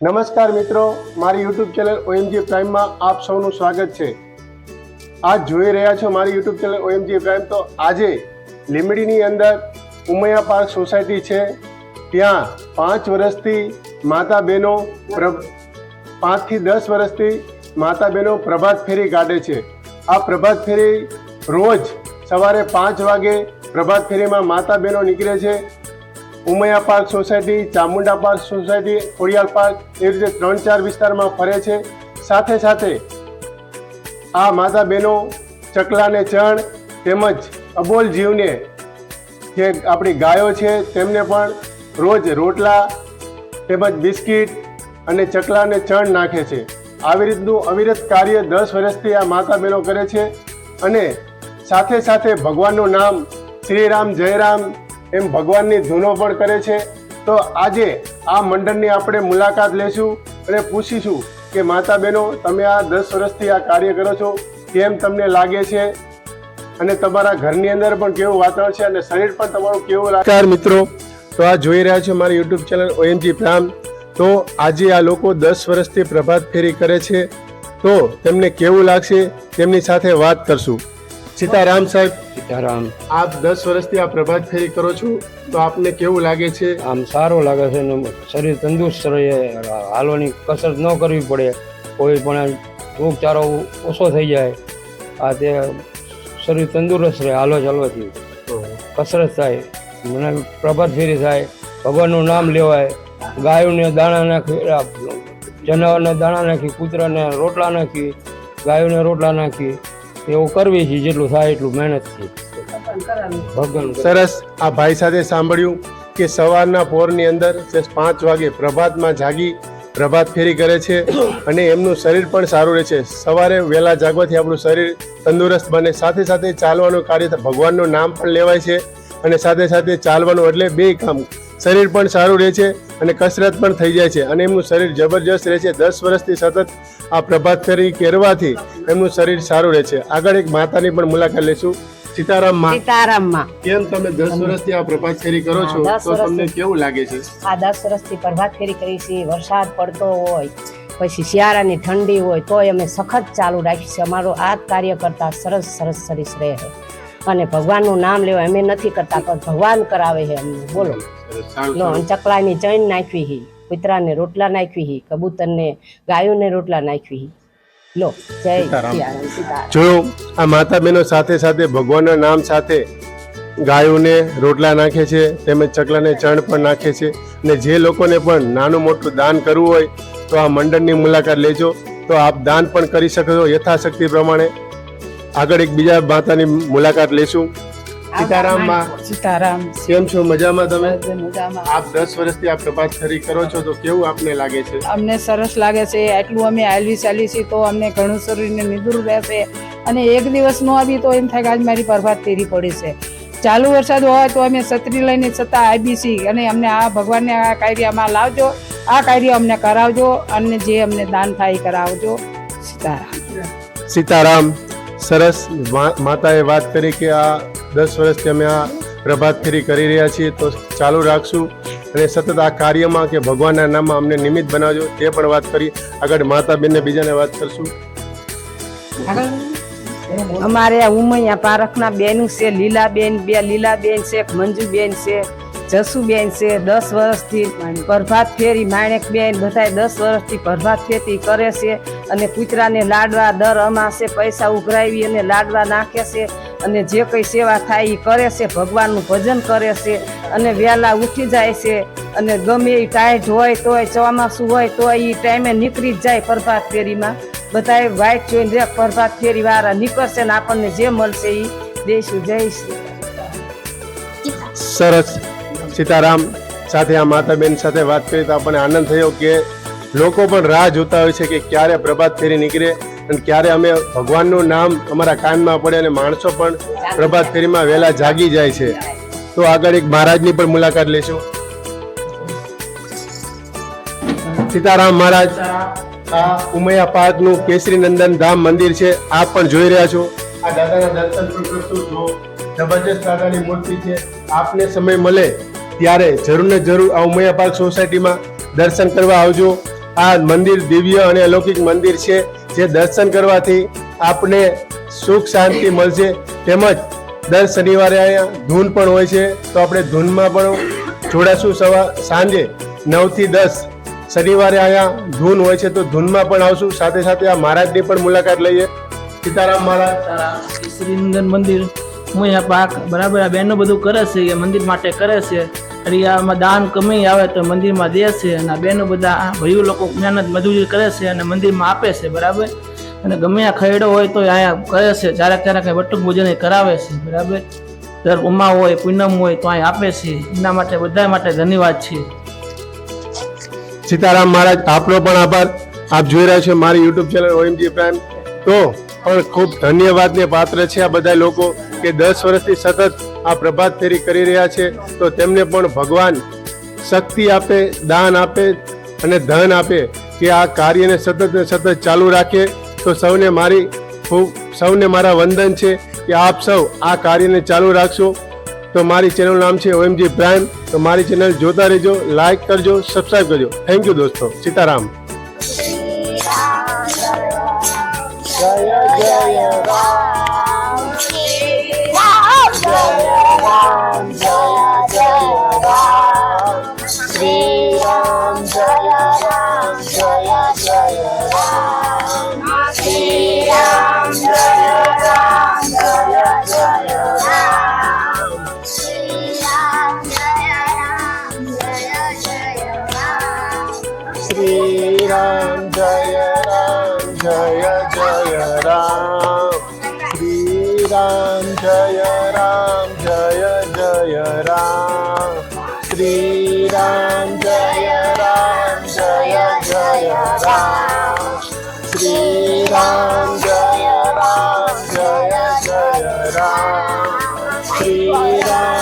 નમસ્કાર મિત્રો, મારી યુટ્યુબ ચેનલ OMG પ્રાઇમમાં આપ સૌનું સ્વાગત છે। આજ જોઈ રહ્યા છો મારી યુટ્યુબ ચેનલ OMG પ્રાઇમ। તો આજે લીંબડીની અંદર ઉમૈયા પાર્ક સોસાયટી છે, ત્યાં 5 વર્ષથી માતા બહેનો 5 થી 10 વર્ષથી માતા બહેનો પ્રભાત ફેરી કાઢે છે। આ પ્રભાત ફેરી રોજ સવારે 5 વાગે પ્રભાત ફેરીમાં માતા બહેનો નીકળે છે। Umaiya park society, Chamunda park society, Khodiyar park એ રીતે 3-4 વિસ્તારમાં ફરે છે। સાથે સાથે આ માતા બહેનો ચકલાને ચણ તેમજ અબોલ જીવને જે આપણી ગાયો છે તેમને પણ રોજ રોટલા તેમજ બિસ્કિટ અને ચકલાને ચણ નાખે છે। આવી રીતનું અવિરત કાર્ય 10 વર્ષથી આ માતા બહેનો કરે છે અને સાથે સાથે ભગવાનનું નામ શ્રી રામ જય રામ એમ ભગવાનની ધૂનો પણ કરે છે। તો આજે આ મંડળની આપણે મુલાકાત લેશું અને પૂછીશું કે માતા બહેનો, તમે આ 10 વર્ષથી આ કાર્ય કરો છો, કેમ તમને લાગે છે અને તમારા ઘરની અંદર પણ કેવું વાતાવરણ છે અને શરીર પણ તમારું કેવું લાગે। નમસ્કાર મિત્રો, તો આ જોઈ રહ્યા છો મારી યુટ્યુબ ચેનલ OMG પ્રાઇમ। તો આજે આ લોકો 10 વર્ષથી પ્રભાત ફેરી કરે છે, તો તેમને કેવું લાગશે તેમની સાથે વાત કરશું। સીતારામ સાહેબ। સીતારામ। આપ 10 વર્ષથી આ પ્રભાત ફેરી કરો છો, તો આપને કેવું લાગે છે? આમ સારું લાગે છે ને શરીર તંદુરસ્ત રહે, હાલવાની કસરત ન કરવી પડે, કોઈ પણ રોગચાળો ઓછો થઈ જાય, આ તે શરીર તંદુરસ્ત રહે હાલો ચાલવાથી, કસરત થાય, મને પ્રભાત ફેરી થાય, ભગવાનનું નામ લેવાય, ગાયોને દાણા નાખી, જનાવરને દાણા નાખી, કૂતરાને રોટલા નાખી, ગાયોને રોટલા નાખી, એવું કરવી છે જેટલું થાય એટલું મહેનતથી ભગવાન। સરસ। આ ભાઈ સાથે સાંભળ્યું કે સવારના પોરની અંદર 5 વાગે પ્રભાતમાં જાગી પ્રભાત ફેરી કરે છે અને એમનું શરીર પણ સારું રહે છે। સવારે વહેલા જાગવાથી આપણું શરીર તંદુરસ્ત બને, સાથે સાથે ચાલવાનું કાર્ય, ભગવાનનું નામ પણ લેવાય છે અને સાથે સાથે ચાલવાનું, એટલે બે કામ, શરીર પણ સારું રહે છે અને કસરત પણ થઈ જાય છે અને એમનું શરીર જબરજસ્ત રહે છે। 10 વર્ષથી સતત આ પ્રભાત ફેરી કરવાથી એમનું શરીર સારું રહે છે। આગળ એક માતાની પણ મુલાકાત લેશું। સીતારામ માં। સીતારામ માં। કેમ તમે 10 વર્ષથી આ પ્રભાત ફેરી કરો છો, તો તમને કેવું લાગે છે? આ 10 વર્ષથી પ્રભાત ફેરી કરી છે। વરસાદ પડતો હોય, પછી શિયાળાની ઠંડી હોય, તોય અમે સખત ચાલુ રાખી છે। અમારો આ કાર્ય કરતા સરસ રહે છે અને ભગવાનનું નામ લેવાય અમે નથી કરતા, પણ ભગવાન કરાવે છે અમને। બોલો લો, ચકલાની ચણ નાખવી હી, કૂતરાને રોટલા નાખવી હી, કબૂતરને ગાયોને રોટલા નાખવી હી। લો, જય સીતારામ। સીતારામ। જો આ માતા બહેનો સાથે સાથે ભગવાનના નામ સાથે ગાયોને રોટલા નાખે છે, તેમજ ચકલાને ચણ પણ નાખે છે અને જે લોકોને પણ નાનું મોટું દાન કરવું હોય તો આ મંડળની મુલાકાત લેજો, તો આપ દાન પણ કરી શકો છો યથાશક્તિ પ્રમાણે। આગળ એક બીજા માતાની મુલાકાત લેશું। સીતારામ માં। સીતારામ। કેમ છો? મજામાં તમે? મજામાં। આપ 10 વર્ષથી આ પ્રભાત ફેરી કરો છો, તો કેવું આપને લાગે છે? અમને સરસ લાગે છે। આટલું અમે હાલવી ચાલી છીએ તો અમને ઘણું શરીરને નિદુર રહેશે અને એક દિવસ નો આવી તો એમ થાય કે આજ મારી પ્રભાત ફેરી પડી છે। ચાલુ વરસાદ હોય તો અમે છત્રી લઈને છતાં આવી છીએ અને અમને આ ભગવાનને આ કાર્યમાં લાવજો, આ કાર્ય અમને કરાવજો અને જે અમને દાન થાય એ કરાવજો। સીતારામ। સીતારામ। સરસ। માતાએ વાત કરી કે આ 10 વર્ષથી અમે આ પ્રભાત ફેરી કરી રહ્યા છીએ, તો ચાલુ રાખશું અને સતત આ કાર્યમાં કે ભગવાનના નામમાં અમને નિમિત્ત બનાવજો, તે પણ વાત કરી। આગળ માતા બેનને બીજાને વાત કરશું। અમારે ઉમૈયા પારખના બેનું છે, લીલાબેન, 2 લીલાબેન છે, મંજુબેન છે, જસુબેન છે। 10 વર્ષથી પ્રભાત ફેરી, માણેકબેન, બધા 10 વર્ષથી પ્રભાત ફેરી કરે છે અને કૂતરાને લાડવા દર અમાસે પૈસા ઉઘરાવી અને લાડવા નાખે છે અને જે કંઈ સેવા થાય એ કરે છે, ભગવાનનું ભજન કરે છે અને વહેલા ઉઠી જાય છે અને ગમે એ ટાઈટ હોય તોય, ચોમાસું હોય તોય એ ટાઈમે નીકળી જ જાય પ્રભાત ફેરીમાં। બધાએ વાઇટ જોઈને રે પ્રભાત ફેરી વાળા નીકળશે ને આપણને જે મળશે એ દઈશું। જય શ્રી। સરસ। સીતારામ। સાથે આ માતાબેન સાથે વાત કરી તો આપણને આનંદ થયો કે લોકો પણ રાહ જોતા હોય છે કે ક્યારે પ્રભાત ફેરી નીકળે અને ક્યારે અમે ભગવાનનું નામ અમારા કાનમાં પડે અને માણસો પણ પ્રભાત ફેરીમાં વહેલા જાગી જાય છે। તો આગળ એક મહારાજની પણ મુલાકાત લેશું। સીતારામ મહારાજ। આ ઉમૈયા પાર્કનું કેસરી નંદન ધામ મંદિર છે, આપ પણ જોઈ રહ્યા છો। આ દાદાના દર્શન પણ કરશું, જો જબરજસ્ત દાદાની મૂર્તિ છે। આપને સમય મળે ત્યારે જરૂર ને જરૂર આ ઉમૈયા પાર્ક સોસાયટીમાં દર્શન કરવા આવજો આ મંદિર દિવ્ય અને અલૌકિક મંદિર છે, જે દર્શન કરવાથી આપને સુખ શાંતિ મળશે. તેમજ દર શનિવારે અહીંયા ધૂન પણ હોય છે, તો આપણે ધૂનમાં પણ જોડાશું. સાંજે 9 થી 10 શનિવારે અહીંયા ધૂન હોય છે, તો ધૂનમાં પણ આવશું. સાથે સાથે આ મહારાજની પણ મુલાકાત લઈએ. સીતારામ મહારાજ. શ્રીનંદન મંદિર ઉમૈયા પાક બરાબર આ બહેનો બધું કરે છે, એ મંદિર માટે કરે છે. આમાં દાન કમી આવે તો મંદિરમાં દે છે, અને આ બહેનો બધા ભાઈઓ લોકો મહેનત મજૂરી કરે છે અને મંદિરમાં આપે છે બરાબર. અને ગમે આ ખરડો હોય તો અહીંયા કરે છે, ક્યારેક ક્યારેક વટુક ભોજન કરાવે છે બરાબર. દર ઉમા હોય પૂનમ હોય તો અહીં આપે છે. એના માટે બધા માટે ધન્યવાદ છે. સીતારામ મહારાજ, આપનો પણ આભાર. આપ જોઈ રહ્યા છો મારી યુટ્યુબ ચેનલ OMG પ્રાઇમ. તો પણ ખૂબ ધન્યવાદને પાત્ર છે આ બધા લોકો કે 10 વર્ષથી સતત આ પ્રભાત ફેરી કરી રહ્યા છે. તો તેમને પણ ભગવાન શક્તિ આપે, દાન આપે અને ધન આપે કે આ કાર્યને સતત ને સતત ચાલુ રાખે. તો સૌને મારા વંદન છે કે આપ સૌ આ કાર્યને ચાલુ રાખશો. તો મારી ચેનલનું નામ છે OMG પ્રાઇમ. તો મારી ચેનલ જોતા રહેજો, લાઈક કરજો, સબસ્ક્રાઈબ કરજો. થેન્ક યુ દોસ્તો. સીતારામ. જય જય રામ, જય રામ, શ્રી રામ જય રામ, જય જય રામ, શ્રી રામ જય રામ, જય જય રામ, શ્રી રામ જય રામ, જય જય રામ, શ્રી રામ જય રામ, જય જય રામ, શ્રી રામ જય રામ, જય જય રામ, શ્રી રામ જય રામ, જય જય રામ, શ્રી રામ જય રામ, જય જય રામ, શ્રી રામ.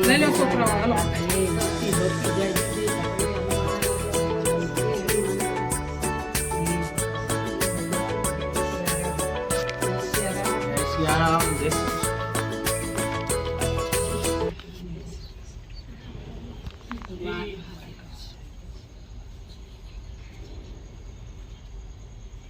લઈ લો છોકરાઓ, હાલો. સિયારામ જય શ્રી